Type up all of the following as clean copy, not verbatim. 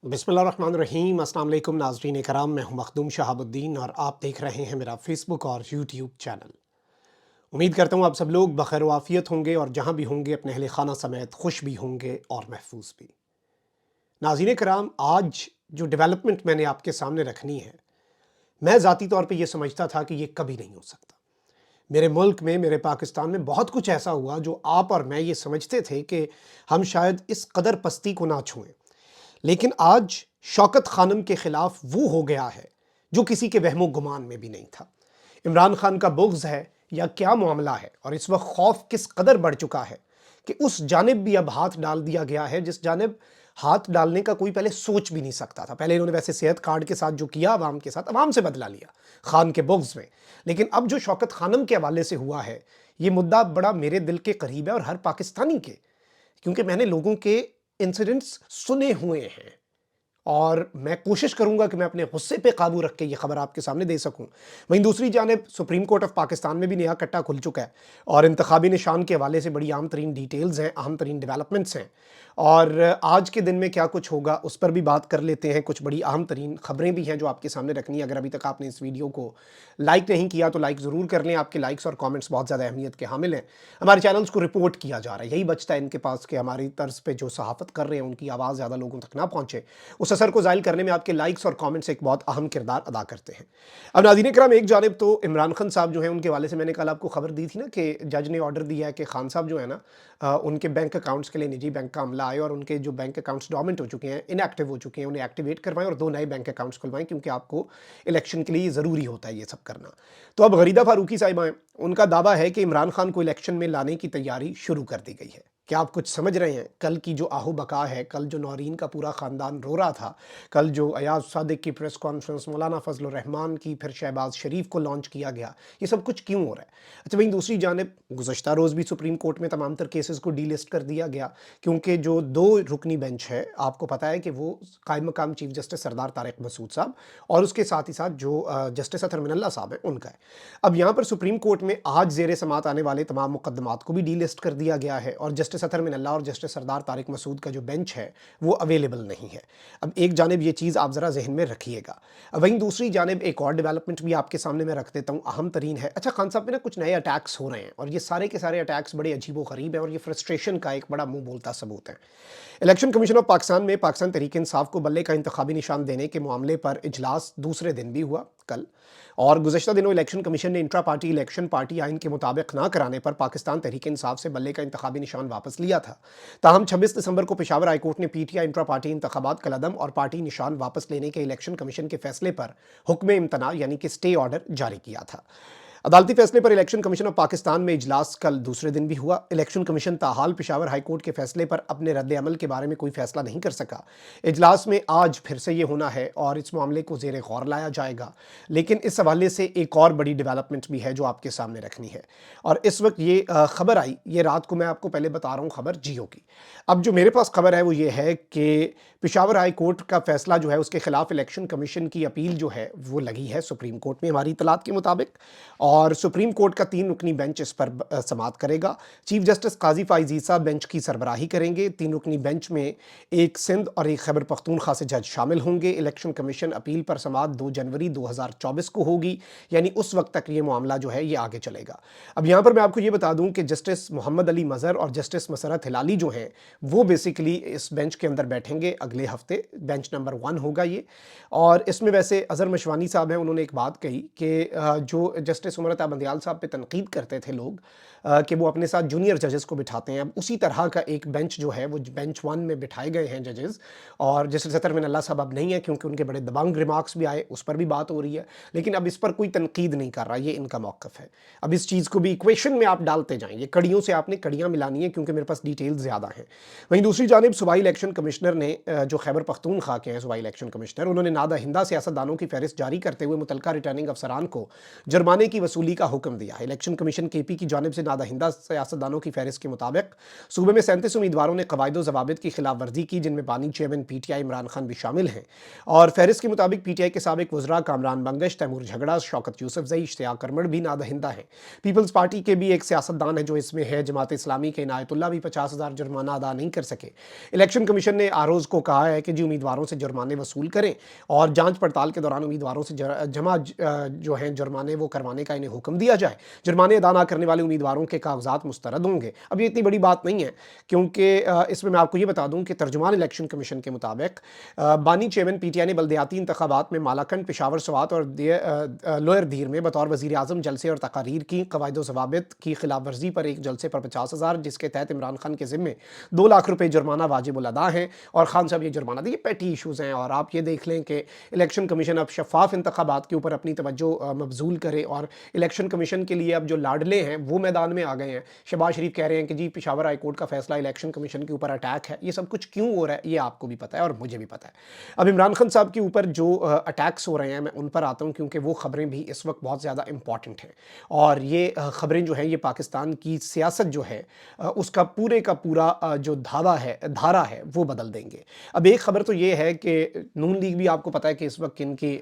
बिस्मिल्लाहिर्रहमानिर्रहीम। अस्सलाम वालेकुम नाज़रीन कराम, मैं हूं मखदूम शहाबुद्दीन और आप देख रहे हैं मेरा फेसबुक और यूट्यूब चैनल। उम्मीद करता हूं आप सब लोग बखैर व आफियत होंगे और जहां भी होंगे अपने अहले खाना समेत खुश भी होंगे और महफूज भी। नाज़रीन कराम, आज जो डेवलपमेंट मैंने आपके सामने रखनी है, मैं ज़ाती तौर पे ये समझता था कि ये कभी नहीं हो सकता। मेरे मुल्क में, मेरे पाकिस्तान में बहुत कुछ ऐसा हुआ जो आप और मैं ये समझते थे कि हम शायद इस कदर पस्ती को ना छुएं। लेकिन आज शौकत खानम के खिलाफ वो हो गया है जो किसी के वहमो गुमान में भी नहीं था। इमरान खान का बुग़्ज़ है या क्या मामला है, और इस वक्त खौफ किस कदर बढ़ चुका है कि उस जानिब भी अब हाथ डाल दिया गया है जिस जानिब हाथ डालने का कोई पहले सोच भी नहीं सकता था। पहले इन्होंने वैसे सेहत कार्ड के साथ जो किया अवाम के साथ, अवाम से बदला लिया खान के बुग़्ज़ में, लेकिन अब जो शौकत खानम के हवाले से हुआ है, ये मुद्दा बड़ा मेरे दिल के करीब है और हर पाकिस्तानी के, क्योंकि मैंने लोगों के इंसिडेंट्स सुने हुए हैं और मैं कोशिश करूंगा कि मैं अपने गुस्से पे काबू रख के ये खबर आपके सामने दे सकूं। वहीं दूसरी जानिब सुप्रीम कोर्ट ऑफ पाकिस्तान में भी नया कट्टा खुल चुका है और इंतखाबी निशान के हवाले से बड़ी अहम तरीन डिटेल्स हैं, अहम तरीन डेवलपमेंट्स हैं, और आज के दिन में क्या कुछ होगा उस पर भी बात कर लेते हैं। कुछ बड़ी अहम तरीन खबरें भी हैं जो आपके सामने रखनी है। अगर अभी तक आपने इस वीडियो को लाइक नहीं किया तो लाइक ज़रूर कर लें, आपके लाइक्स और कॉमेंट्स बहुत ज़्यादा अहमियत के हामिल हैं। हमारे चैनल्स को रिपोर्ट किया जा रहा है, यही बचता है इनके पास कि हमारी तर्ज पे जो सहाफ़त कर रहे हैं उनकी आवाज़ ज़्यादा लोगों तक ना पहुँचे। उस असर को ज़ाहिर करने में आपके लाइक्स और कमेंट्स एक बहुत अहम किरदार अदा करते हैं। अब नाज़रीन इकराम, एक जानिब तो इमरान खान साहब जो हैं उनके हवाले से मैंने कल आपको खबर दी थी ना कि जज ने ऑर्डर दिया है कि खान साहब जो है ना, उनके बैंक अकाउंट्स के लिए निजी बैंक का अमला आए और उनके जो बैंक अकाउंट्स डोमेंट हो चुके हैं, इनएक्टिव हो चुके हैं, उन्हें एक्टिवेट करवाएं और 2 नए बैंक अकाउंट्स खुलवाएं, क्योंकि आपको इलेक्शन के लिए ज़रूरी होता है ये सब करना। तो अब गरीदा फारूकी साहिबा हैं, उनका दावा है कि इमरान खान को इलेक्शन में लाने की तैयारी शुरू कर दी गई है। क्या आप कुछ समझ रहे हैं? कल की जो आहो बका है, कल जो नौरीन का पूरा ख़ानदान रो रहा था, कल जो अयाज सादिक की प्रेस कॉन्फ्रेंस, मौलाना फजल रहमान की, फिर शहबाज शरीफ को लॉन्च किया गया, ये सब कुछ क्यों हो रहा है? अच्छा, वहीं दूसरी जानिब गुज़श्ता रोज़ भी सुप्रीम कोर्ट में तमाम तर केसेस को डीलिस्ट कर दिया गया, क्योंकि जो 2 रुकनी बेंच है, आपको पता है कि वो कायम मकाम चीफ जस्टिस सरदार तारिक मसूद साहब और उसके साथ ही साथ जो जस्टिस अतहर मिनल्ला साहब हैं उनका है। अब यहाँ पर सुप्रीम कोर्ट में आज ज़ेर समात आने वाले तमाम मुकदमात को भी डीलिस्ट कर दिया गया है और जस्टिस अतहर मिनल्ला और जस्टिस सरदार तारिक मसूद का जो बेंच है वो अवेलेबल नहीं है। अब एक जानिब ये चीज़ आप ज़रा जहन में रखिएगा। अब वहीं दूसरी जानिब एक और डेवलपमेंट भी आपके सामने मैं रख देता हूँ, अहम तरीन है। अच्छा, खान साहब पे ना कुछ नए अटैक्स हो रहे हैं और ये सारे के सारे अटैक्स बड़े अजीबो गरीब हैं और ये फ्रस्ट्रेशन का एक बड़ा मुंह बोलता सबूत है। इलेक्शन कमीशन ऑफ पाकिस्तान में पाकिस्तान तहरीक इंसाफ को बल्ले का इंतखाबी निशान देने के मामले पर इजलास दूसरे दिन भी हुआ कल, और गुज़श्ता दिनों इलेक्शन कमीशन ने इंट्रा पार्टी इलेक्शन पार्टी आइन के मुताबिक ना कराने पर पाकिस्तान तहरीक इंसाफ से बल्ले का इंतखाबी निशान वापस लिया था। ताहम 26 दिसंबर को पेशावर हाईकोर्ट ने पीटीआई इंट्रा पार्टी इंतखाबात कलअदम और पार्टी निशान वापस लेने के इलेक्शन कमीशन के फैसले पर हुक्म इम्तना यानी कि स्टे ऑर्डर जारी किया था। अदालती फैसले पर इलेक्शन कमीशन ऑफ पाकिस्तान में इजलास कल दूसरे दिन भी हुआ। इलेक्शन कमीशन ताहाल पेशावर हाईकोर्ट के फैसले पर अपने रद्द अमल के बारे में कोई फैसला नहीं कर सका। इजलास में आज फिर से ये होना है और इस मामले को ज़ेर गौर लाया जाएगा, लेकिन इस हवाले से एक और बड़ी डेवलपमेंट भी है जो आपके सामने रखनी है। और इस वक्त ये खबर आई, ये रात को मैं आपको पहले बता रहा हूँ खबर जियो की। अब जो मेरे पास खबर है वो ये है कि पेशावर हाई कोर्ट का फैसला जो है उसके खिलाफ इलेक्शन कमीशन की अपील जो है वो लगी है सुप्रीम कोर्ट में हमारी इतलात के मुताबिक, और सुप्रीम कोर्ट का 3 रुकनी बेंच इस पर समाअत करेगा। चीफ जस्टिस काजी फाइज ईसा बेंच की सरबराही करेंगे। 3 रुकनी बेंच में एक सिंध और एक खैबर पख्तूनख्वा से जज शामिल होंगे। इलेक्शन कमीशन अपील पर समाअत 2 जनवरी 2024 को होगी, यानी उस वक्त तक ये मामला जो है ये आगे चलेगा। अब यहाँ पर मैं आपको ये बता दूँ कि जस्टिस मोहम्मद अली मज़हर और जस्टिस मसरत हिलाली जो हैं वो बेसिकली इस बेंच के अंदर बैठेंगे अगले हफ्ते। बेंच नंबर 1 होगा ये, और इसमें वैसे अज़हर मशवानी साहब हैं, उन्होंने एक बात कही कि जो जस्टिस उमर अता बंदियाल साहब पे तनकीद करते थे लोग कि वो अपने साथ जूनियर जजेस को बिठाते हैं, अब उसी तरह का एक बेंच जो है वो बेंच 1 में बिठाए गए हैं जजेस, और जस्टिस अतहर मिनल्ला साहब अब नहीं है क्योंकि उनके बड़े दबंग रिमार्क्स भी आए, उस पर भी बात हो रही है, लेकिन अब इस पर कोई तनकीद नहीं कर रहा, ये इनका मौक़िफ़ है। अब इस चीज़ को भी इक्वेशन में आप डालते जाएँ, ये कड़ियों से आपने कड़ियाँ मिलानी है क्योंकि मेरे पास डिटेल्स ज़्यादा हैं। वहीं दूसरी जानिब सूबाई इलेक्शन कमिश्नर ने जो खैबर पख्तूनख्वा के हैं सूबाई इलेक्शन कमिश्नर, उन्होंने नादा हिंदा सियासतदानों की फहरिस्त जारी करते हुए मुतल्लिका रिटर्निंग अफसरान को जुर्माने की वसूली का हुक्म दिया है। इलेक्शन कमीशन के पी की जानिब से नादहिंदा सियासतदानों की फहरिस्त के मुताबिक सूबे में 37 उम्मीदवारों ने कवायद ज़वाबित की खिलाफ वर्जी की, जिनमें बानी चेयरमैन PTI इमरान खान भी शामिल हैं। और फहरिस्त के मुताबिक PTI के साबिक वज़रा कामरान बंगश, तैमूर झगड़ा, शौकत यूसुफजई, इश्तियाक करमड़ भी नादहिंदा हैं। पीपल्स पार्टी के भी एक सियासतदान है जो इसमें है। जमात इस्लामी के इनायतुल्लाह भी 50,000 जुर्माना अदा नहीं कर सके। इलेक्शन कमीशन ने आरोज़ को कहा है कि जी उम्मीदवारों से जुर्माने वसूल करें और जांच पड़ताल के दौरान उम्मीदवारों से जमा जो हैं जुर्माने वो करवाने का इन्हें हुक्म दिया जाए। जुर्माने अदा ना करने वाले उम्मीदवारों के कागजात मुस्तरद होंगे। अब ये इतनी बड़ी बात नहीं है, क्योंकि इसमें मैं आपको ये बता दूं कि तर्जुमान इलेक्शन कमीशन के मुताबिक बानी चेयरमैन PTI ने बल्दियाती इंतखाबात में मालाकंड, पेशावर, स्वात और लोअर धीर में बतौर वज़ीर आज़म जलसे और तकारीर की। कवायद ज़वाबित की खिलाफ वर्जी पर एक जलसे पर 50,000, जिसके तहत इमरान खान के ज़िम्मे 2 लाख रुपये जुर्माना वाजिब उल अदा है। और खान साहब ये जुर्माना दिए, पेटी इशूज़ हैं। और आप ये देख लें कि इलेक्शन कमीशन अब शफाफ इंतखाबात के ऊपर अपनी तवज्जो मबजूल करे, और इलेक्शन कमीशन के लिए अब जो लाडले हैं वो मैदान में आ गए हैं। शहबाज शरीफ कह रहे हैं कि जी पेशावर हाई कोर्ट का फैसला इलेक्शन कमीशन के ऊपर अटैक है। ये सब कुछ क्यों हो रहा है ये आपको भी पता है और मुझे भी पता है। अब इमरान खान साहब के ऊपर जो अटैक्स हो रहे हैं मैं उन पर आता हूँ, क्योंकि वो खबरें भी इस वक्त बहुत ज़्यादा इंपॉर्टेंट हैं। और ये खबरें जो हैं ये पाकिस्तान की सियासत जो है उसका पूरे का पूरा जो धारा है वो बदल देंगे। अब एक खबर तो ये है कि नून लीग भी, आपको पता है कि इस वक्त किनकी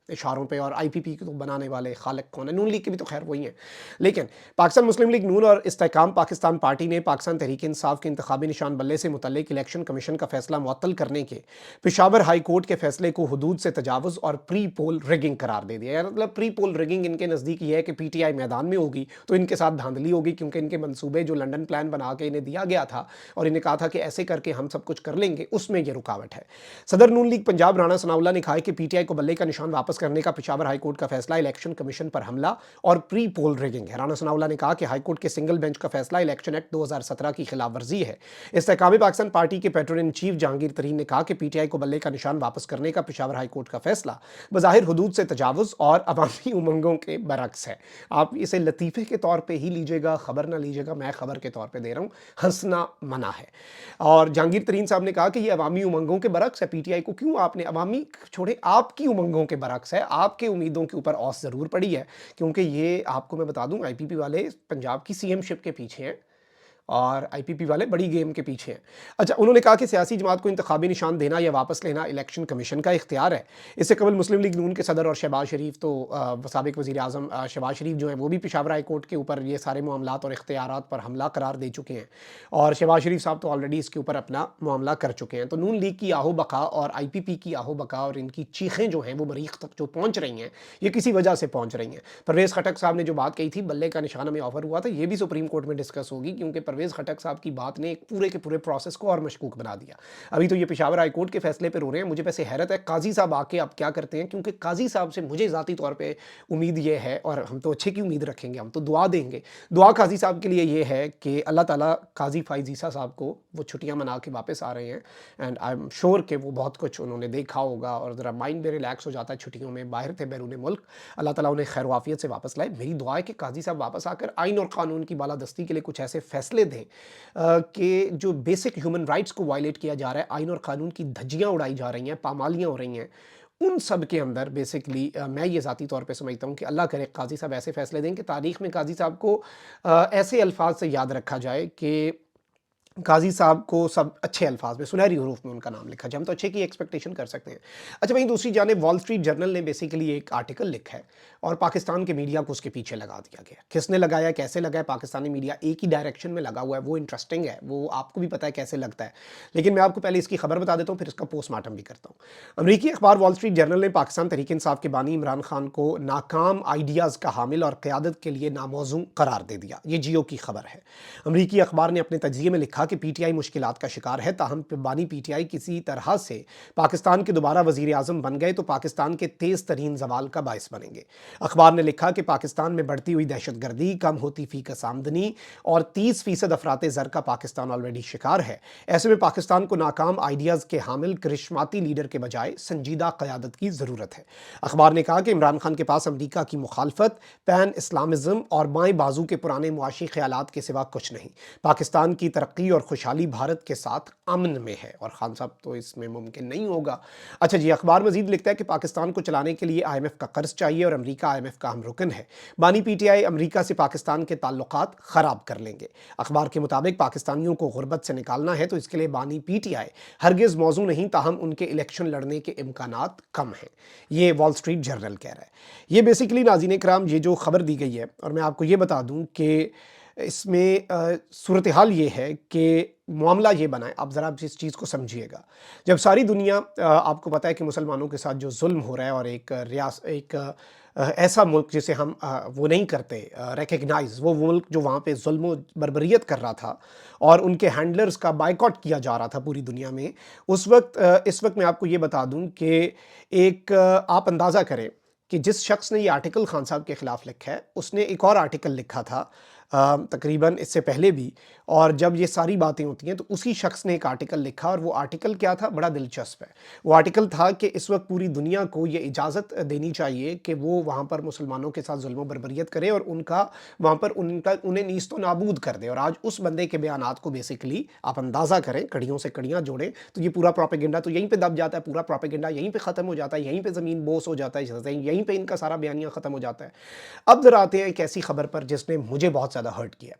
इशारों पे, और IPP को बनाने वाले खालिक कौन है, नून लीग के भी तो खैर वही हैं। लेकिन पाकिस्तान मुस्लिम लीग नून और इस्तेहकाम पाकिस्तान पार्टी ने पाकिस्तान तहरीक इंसाफ के इंतखाबी निशान बल्ले से मुतल्लिक इलेक्शन कमीशन का फैसला मुअत्तल करने के पेशावर हाई कोर्ट के फैसले को हुदूद से तजावुज़ और प्री पोल रिगिंग करार दे दिया। मतलब प्री पोल रिगिंग इनके नज़दीक ये है कि PTI मैदान में होगी तो इनके साथ धांधली होगी, क्योंकि इनके मंसूबे जो लंदन प्लान बना के इन्हें दिया गया था और इन्हें कहा था कि ऐसे करके हम सब कुछ कर लेंगे, उसमें ये रुकावट है। सदर नून लीग पंजाब राणा सनाउल्लाह ने कहा है कि PTI को बल्ले का निशान वापस करने का पेशावर हाई कोर्ट का फैसला इलेक्शन कमीशन पर हमला और प्री पोल रिगिंग है। राणा सनाउल्लाह ने कहा कि हाई कोर्ट के सिंगल बेंच का फैसला इलेक्शन एक्ट 2017 की खिलाफ वर्जी है। इस्तेहकाम पाकिस्तान पार्टी के पैट्रन इन चीफ जहांगीर तरीन ने कहा कि PTI को बल्ले का निशान वापस करने का पेशावर हाई कोर्ट का फैसला बज़ाहिर हुदूद से तजावुज़ और अवामी उमंगों के बरक्स है। आप इसे लतीफ़े के तौर पर ही लीजिएगा, खबर ना लीजिएगा, मैं खबर के तौर पर दे रहा हूँ, हंसना मना है। और जहांगीर तरीन साहब ने कहा कि ये अवामी उमंगों के बरक्स है। PTI को क्यों आपने, अवामी छोड़े, आपकी उमंगों के बरक्स है, आपके उम्मीदों के ऊपर औस ज़रूर पड़ी है, क्योंकि ये आपको मैं बता दूं IPP वाले पंजाब की CM शिप के पीछे हैं और IPP वाले बड़ी गेम के पीछे हैं। अच्छा, उन्होंने कहा कि सियासी जमात को इंतखाबी निशान देना या वापस लेना इलेक्शन कमीशन का इख्तियार है। इससे कबल मुस्लिम लीग नून के सदर और शहबाज शरीफ, तो साबिक वज़ीर आज़म शहबाज शरीफ जो हैं वो भी पेशावर हाई कोर्ट के ऊपर ये सारे मामलात और इख्तियारात पर हमला करार दे चुके हैं, और शहबाज शरीफ साहब तो ऑलरेडी इसके ऊपर अपना मामला कर चुके हैं। तो नून लीग की आहो बका और IPP की आहो बका और इनकी चीखें जो हैं वो मरीख तक जो पहुँच रही हैं, ये किसी वजह से पहुँच रही हैं। परवेज़ खटक साहब ने जो बात कही थी, बल्ले का निशान हमें ऑफर हुआ था, ये भी सुप्रीम कोर्ट में डिस्कस होगी, क्योंकि परवेज़ खटक साहब की बात ने एक पूरे के पूरे प्रोसेस को और मशकूक बना दिया। अभी तो ये पेशावर हाई कोर्ट के फैसले पे रो रहे हैं। मुझे वैसे हैरत है काजी साहब आके अब क्या करते हैं, क्योंकि काजी साहब से मुझे ज़ाती तौर पे उम्मीद ये है, और हम तो अच्छे की उम्मीद रखेंगे, हम तो दुआ देंगे। दुआ काजी साहब के लिए ये है कि अल्लाह ताला काजी फ़ाइज़ ईसा साहब को, वो छुट्टियाँ मना के वापस आ रहे हैं, एंड आई एम श्योर कि वो बहुत कुछ उन्होंने देखा होगा और ज़रा माइंड भी रिलैक्स हो जाता है छुट्टियों में, बाहर थे बैरून मुल्क। अल्लाह ताला उन्हें खैर वाफियत से वापस लाए। मेरी दुआ है कि काजी साहब वापस आकर आइन और कानून की बालादस्ती के लिए कुछ ऐसे फैसले दें कि जो बेसिक ह्यूमन राइट्स को वायलेट किया जा रहा है, आइन और कानून की धज्जियाँ उड़ाई जा रही हैं, पामालियाँ हो रही हैं, उन सब के अंदर बेसिकली मैं ये ज़ाती तौर पे समझता हूँ कि अल्लाह करे काजी साहब ऐसे फैसले दें कि तारीख़ में काजी साहब को ऐसे अल्फाज से याद रखा जाए कि काजी साहब को सब अच्छे अल्फाज में, सुनहरी हरूफ में उनका नाम लिखा जाए। हम तो अच्छे की एक्सपेक्टेशन कर सकते हैं। अच्छा, वहीं दूसरी जानिब वॉल स्ट्रीट जर्नल ने बेसिकली एक आर्टिकल लिखा है और पाकिस्तान के मीडिया को उसके पीछे लगा दिया गया। किसने लगाया, कैसे लगाया? पाकिस्तानी मीडिया एक ही डायरेक्शन में लगा हुआ है, वो इंटरेस्टिंग है, वो आपको भी पता है कैसे लगता है। लेकिन मैं आपको पहले इसकी खबर बता देता हूँ, फिर इसका पोस्टमार्टम भी करता हूँ। अमरीकी अखबार वॉल स्ट्रीट जर्नल ने पाकिस्तान तहरीक इंसाफ के बानी इमरान खान को नाकाम आइडियाज़ का हामिल और क़यादत के लिए नामौजू करार दे दिया। ये जियो की खबर है। अमरीकी अखबार ने अपने तज्ज़िये में लिखा कि PTI मुश्किलात का शिकार है, ताहम बानी PTI किसी तरह से पाकिस्तान के दोबारा वज़ीर आज़म बन गए तो पाकिस्तान के तेज़ तरीन ज़वाल का बायस बनेंगे। अखबार ने लिखा कि पाकिस्तान में बढ़ती हुई दहशतगर्दी, कम होती फ़ीकस आमदनी और 30% अफराते ज़र का पाकिस्तान ऑलरेडी शिकार है। ऐसे में पाकिस्तान को नाकाम आइडियाज़ के हामिल करिश्माती लीडर के बजाय संजीदा क़यादत की ज़रूरत है। अखबार ने कहा कि इमरान खान के पास अमरीका की मुखालफत, पैन इस्लामिज़म और बाएं बाजू के पुराने मुआशी ख़यालात के सिवा कुछ नहीं। पाकिस्तान की तरक्की اور خوشحالی بھارت کے ساتھ امن میں ہے، اور خان صاحب تو اس میں ممکن نہیں ہوگا۔ اچھا جی، اخبار مزید لکھتا ہے کہ پاکستان کو چلانے کے لیے آئی ایم ایف کا قرض چاہیے اور امریکہ آئی ایم ایف کا اہم رکن ہے۔ بانی پی ٹی آئی امریکہ سے پاکستان کے تعلقات خراب کر لیں گے۔ اخبار کے مطابق پاکستانیوں کو غربت سے نکالنا ہے تو اس کے لیے بانی پی ٹی آئی ہرگز موزوں نہیں، تاہم ان کے الیکشن لڑنے کے امکانات کم ہیں، یہ وال سٹریٹ جرنل کہہ رہا ہے۔ یہ بیسیکلی ناظرین کرام یہ جو خبر دی گئی ہے، اور میں آپ کو یہ بتا دوں کہ اس میں صورتحال یہ ہے کہ معاملہ یہ بنا ہے، آپ ذرا اس چیز کو سمجھیے گا۔ جب ساری دنیا، آپ کو پتہ ہے کہ مسلمانوں کے ساتھ جو ظلم ہو رہا ہے، اور ایک ایسا ملک جسے ہم وہ نہیں کرتے ریکگنائز، وہ ملک جو وہاں پہ ظلم و بربریت کر رہا تھا اور ان کے ہینڈلرز کا بائیکاٹ کیا جا رہا تھا پوری دنیا میں، اس وقت میں آپ کو یہ بتا دوں کہ آپ اندازہ کریں کہ جس شخص نے یہ آرٹیکل خان صاحب کے خلاف لکھا ہے، اس نے ایک اور آرٹیکل لکھا تھا تقریباً اس سے پہلے بھی، اور جب یہ ساری باتیں ہوتی ہیں تو اسی شخص نے ایک آرٹیکل لکھا، اور وہ آرٹیکل کیا تھا؟ بڑا دلچسپ ہے۔ وہ آرٹیکل تھا کہ اس وقت پوری دنیا کو یہ اجازت دینی چاہیے کہ وہ وہاں پر مسلمانوں کے ساتھ ظلم و بربریت کرے اور وہاں پر انہیں نیست و نابود کر دے۔ اور آج اس بندے کے بیانات کو بیسیکلی آپ اندازہ کریں، کڑیوں سے کڑیاں جوڑیں تو یہ پورا پروپیگنڈا تو یہیں پہ دب جاتا ہے، پورا پروپیگنڈا یہیں پہ ختم ہو جاتا ہے، یہیں پہ زمین بوس ہو جاتا ہے، یہیں پہ ان کا سارا بیانیہ ختم ہو جاتا ہے۔ اب ذرا آتے ہیں ایک ایسی خبر پر جس نے مجھے بہت زیادہ ہرٹ کیا۔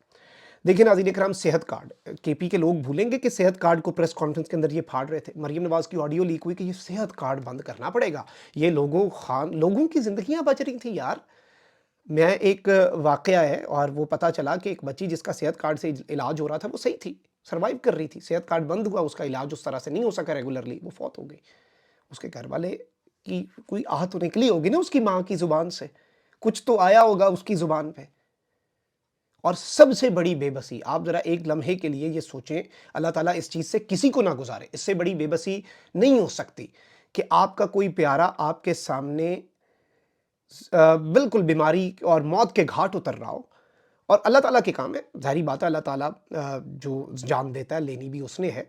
دیکھیں ناظرین اکرام، صحت کارڈ، کے پی کے لوگ بھولیں گے کہ صحت کارڈ کو پریس کانفرنس کے اندر یہ پھاڑ رہے تھے۔ مریم نواز کی آڈیو لیک ہوئی کہ یہ صحت کارڈ بند کرنا پڑے گا، یہ لوگوں کی زندگیاں بچ رہی تھیں یار۔ میں ایک واقعہ ہے، اور وہ پتہ چلا کہ ایک بچی جس کا صحت کارڈ سے علاج ہو رہا تھا وہ صحیح تھی، سروائیو کر رہی تھی، صحت کارڈ بند ہوا، اس کا علاج اس طرح سے نہیں ہو سکا ریگولرلی، وہ فوت ہو گئی۔ اس کے گھر والے کی کوئی آہ تو نکلی ہوگی نا اس کی ماں کی زبان سے، کچھ تو آیا ہوگا اس کی زبان پہ۔ اور سب سے بڑی بے بسی، آپ ذرا ایک لمحے کے لیے یہ سوچیں، اللہ تعالیٰ اس چیز سے کسی کو نہ گزارے، اس سے بڑی بے بسی نہیں ہو سکتی کہ آپ کا کوئی پیارا آپ کے سامنے بالکل بیماری اور موت کے گھاٹ اتر رہا ہو، اور اللہ تعالیٰ کے کام ہے، ظاہری بات ہے، اللہ تعالیٰ جو جان دیتا ہے لینی بھی اس نے ہے،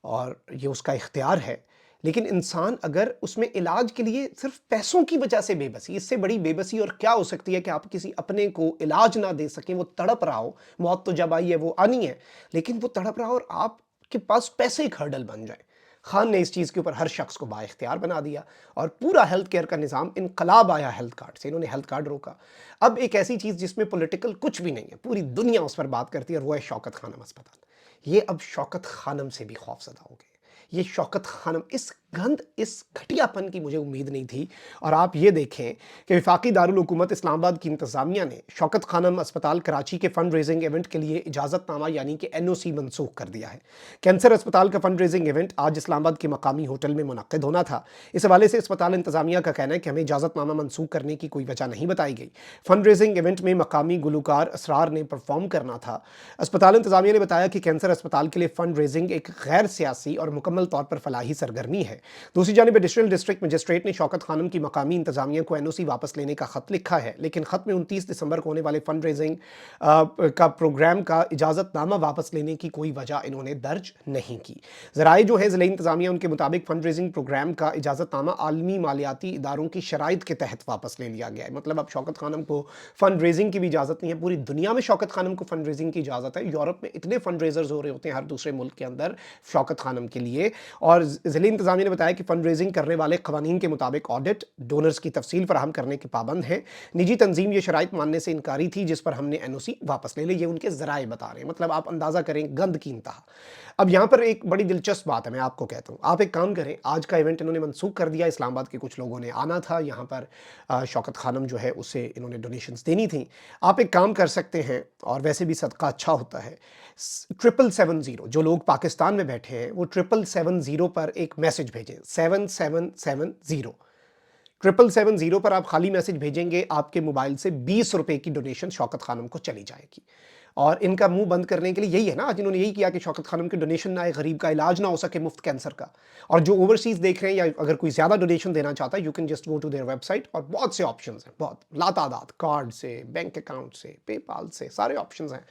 اور یہ اس کا اختیار ہے، لیکن انسان اگر اس میں علاج کے لیے صرف پیسوں کی وجہ سے بے بسی، اس سے بڑی بے بسی اور کیا ہو سکتی ہے کہ آپ کسی اپنے کو علاج نہ دے سکیں، وہ تڑپ رہا ہو، موت تو جب آئی ہے وہ آنی ہے، لیکن وہ تڑپ رہا ہو اور آپ کے پاس پیسے ایک ہرڈل بن جائیں۔ خان نے اس چیز کے اوپر ہر شخص کو با اختیار بنا دیا، اور پورا ہیلتھ کیئر کا نظام، انقلاب آیا ہیلتھ کارڈ سے، انہوں نے ہیلتھ کارڈ روکا۔ اب ایک ایسی چیز جس میں پولیٹیکل کچھ بھی نہیں ہے، پوری دنیا اس پر بات کرتی ہے، اور وہ ہے شوکت خانم اسپتال۔ یہ اب شوکت خانم سے بھی خوف زدہ ہو گئے۔ یہ شوکت خانم، اس گند، اس گھٹیا پن کی مجھے امید نہیں تھی۔ اور آپ یہ دیکھیں کہ وفاقی دارالحکومت اسلام آباد کی انتظامیہ نے شوکت خانم اسپتال کراچی کے فنڈ ریزنگ ایونٹ کے لیے اجازت نامہ یعنی کہ این او سی منسوخ کر دیا ہے۔ کینسر اسپتال کا فنڈ ریزنگ ایونٹ آج اسلام آباد کے مقامی ہوٹل میں منعقد ہونا تھا۔ اس حوالے سے اسپتال انتظامیہ کا کہنا ہے کہ ہمیں اجازت نامہ منسوخ کرنے کی کوئی وجہ نہیں بتائی گئی۔ فنڈ ریزنگ ایونٹ میں مقامی گلوکار اسرار نے پرفارم کرنا تھا۔ اسپتال انتظامیہ نے بتایا کہ کینسر اسپتال کے لیے فنڈ ریزنگ ایک غیر سیاسی اور مکمل طور پر فلاحی سرگرمی ہے۔ دوسری جانب ایڈیشنل ڈسٹرکٹ مجسٹریٹ نے شوکت خانم کی مقامی انتظامیہ کو این او سی واپس لینے کا خط لکھا ہے، لیکن خط میں 29 دسمبر کو ہونے والے فنڈ ریزنگ کا پروگرام کا اجازت نامہ واپس لینے کی کوئی وجہ انہوں نے درج نہیں کی۔ ذرائع جو ہے ضلعی انتظامیہ، ان کے مطابق فنڈ ریزنگ پروگرام کا اجازت نامہ عالمی مالیاتی اداروں کی شرائط کے تحت واپس لے لیا گیا ہے۔ مطلب اب شوکت خانم کو فنڈ ریزنگ کی بھی اجازت نہیں ہے، پوری دنیا میں شوکت خانم کو فنڈ ریزنگ کی اجازت ہے۔ یورپ میں اتنے فنڈ ریزرز ہو رہے ہوتے ہیں ہر دوسرے ملک کے اندر شوکت خانم کے لیے، اور ضلعی انتظامیہ نے بتایا کہ فنڈ ریزنگ کرنے والے قوانین کے مطابق آڈٹ، ڈونرز کی تفصیل فراہم کرنے کے پابند ہیں۔ نجی تنظیم یہ شرائط ماننے سے انکاری تھی جس پر ہم نے این او سی واپس لے لی، یہ ان کے ذرائع بتا رہے ہیں۔ مطلب آپ اندازہ کریں گند کی انتہا۔ اب یہاں پر ایک بڑی دلچسپ بات ہے، میں آپ کو کہتا ہوں، آپ ایک کام کریں، آج کا ایونٹ انہوں نے منسوخ کر دیا، اسلام آباد کے کچھ لوگوں نے آنا تھا یہاں پر، شوکت خانم جو ہے اسے انہوں نے ڈونیشنز دینی تھیں۔ آپ ایک کام کر سکتے ہیں، اور ویسے بھی صدقہ اچھا ہوتا ہے، 7770 جو لوگ پاکستان میں بیٹھے ہیں وہ 7770 پر ایک میسج بھیجیں، 7770 7770 پر آپ خالی میسج بھیجیں گے، آپ کے موبائل سے 20 روپے کی ڈونیشن شوکت خانم کو چلی جائے گی۔ اور ان کا منہ بند کرنے کے لیے یہی ہے نا، آج انہوں نے یہی کیا کہ شوکت خانم کی ڈونیشن نہ آئے، غریب کا علاج نہ ہو سکے مفت کینسر کا۔ اور جو اوورسیز دیکھ رہے ہیں یا اگر کوئی زیادہ ڈونیشن دینا چاہتا ہے، you can just go to their website, اور بہت سے آپشنز ہیں، بہت لاتعداد، کارڈ سے، بینک اکاؤنٹ سے، پے پال سے، سارے آپشنز ہیں۔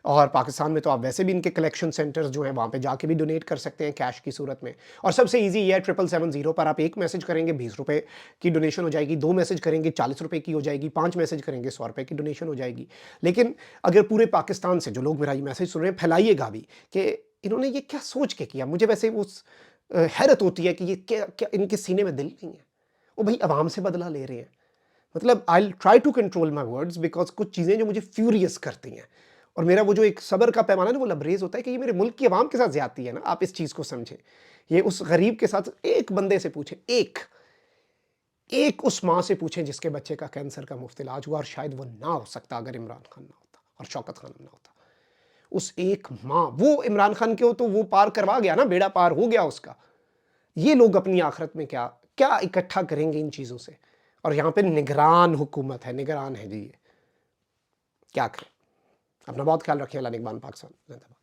اور پاکستان میں تو آپ ویسے بھی ان کے کلیکشن سینٹرز جو ہیں وہاں پہ جا کے بھی ڈونیٹ کر سکتے ہیں کیش کی صورت میں۔ اور سب سے ایزی یہ ہے، 7770 پر آپ ایک میسج کریں گے 20 روپے کی ڈونیشن ہو جائے گی، 2 میسج کریں گے 40 روپے کی ہو جائے گی، 5 میسج کریں گے 100 روپے کی ڈونیشن ہو جائے گی۔ لیکن اگر پورے پاکستان سے جو لوگ میرا یہ میسج سن رہے ہیں پھیلائیے گا بھی کہ انہوں نے یہ کیا سوچ کے کیا؟ مجھے ویسے وہ حیرت ہوتی ہے کہ یہ کیا ان کے سینے میں دل نہیں ہے؟ وہ بھائی عوام سے بدلہ لے رہے ہیں. مطلب I'll try to control my words because کچھ چیزیں جو مجھے فیوریس کرتی ہیں، اور میرا وہ جو ایک صبر کا پیمانہ ہے نا وہ لبریز ہوتا ہے کہ یہ میرے ملک کی عوام کے ساتھ زیادتی ہے نا. آپ اس چیز کو سمجھیں. یہ اس غریب کے ساتھ ایک بندے سے پوچھیں، ایک اس ماں سے پوچھیں جس کے بچے کا کینسر کا مفت علاج ہوا، اور شاید وہ نہ ہو سکتا اگر عمران خان نہ ہوتا اور شوکت خانم نہ ہوتا. اس ایک ماں، وہ عمران خان کے ہو تو وہ پار کروا گیا نا، بیڑا پار ہو گیا اس کا. یہ لوگ اپنی آخرت میں کیا کیا اکٹھا کریں گے ان چیزوں سے؟ اور یہاں پہ نگران حکومت ہے، نگران ہے جی. یہ کیا کریں؟ اپنا بہت خیال رکھیں. اللہ نگہبان پاکستان زندہ باد.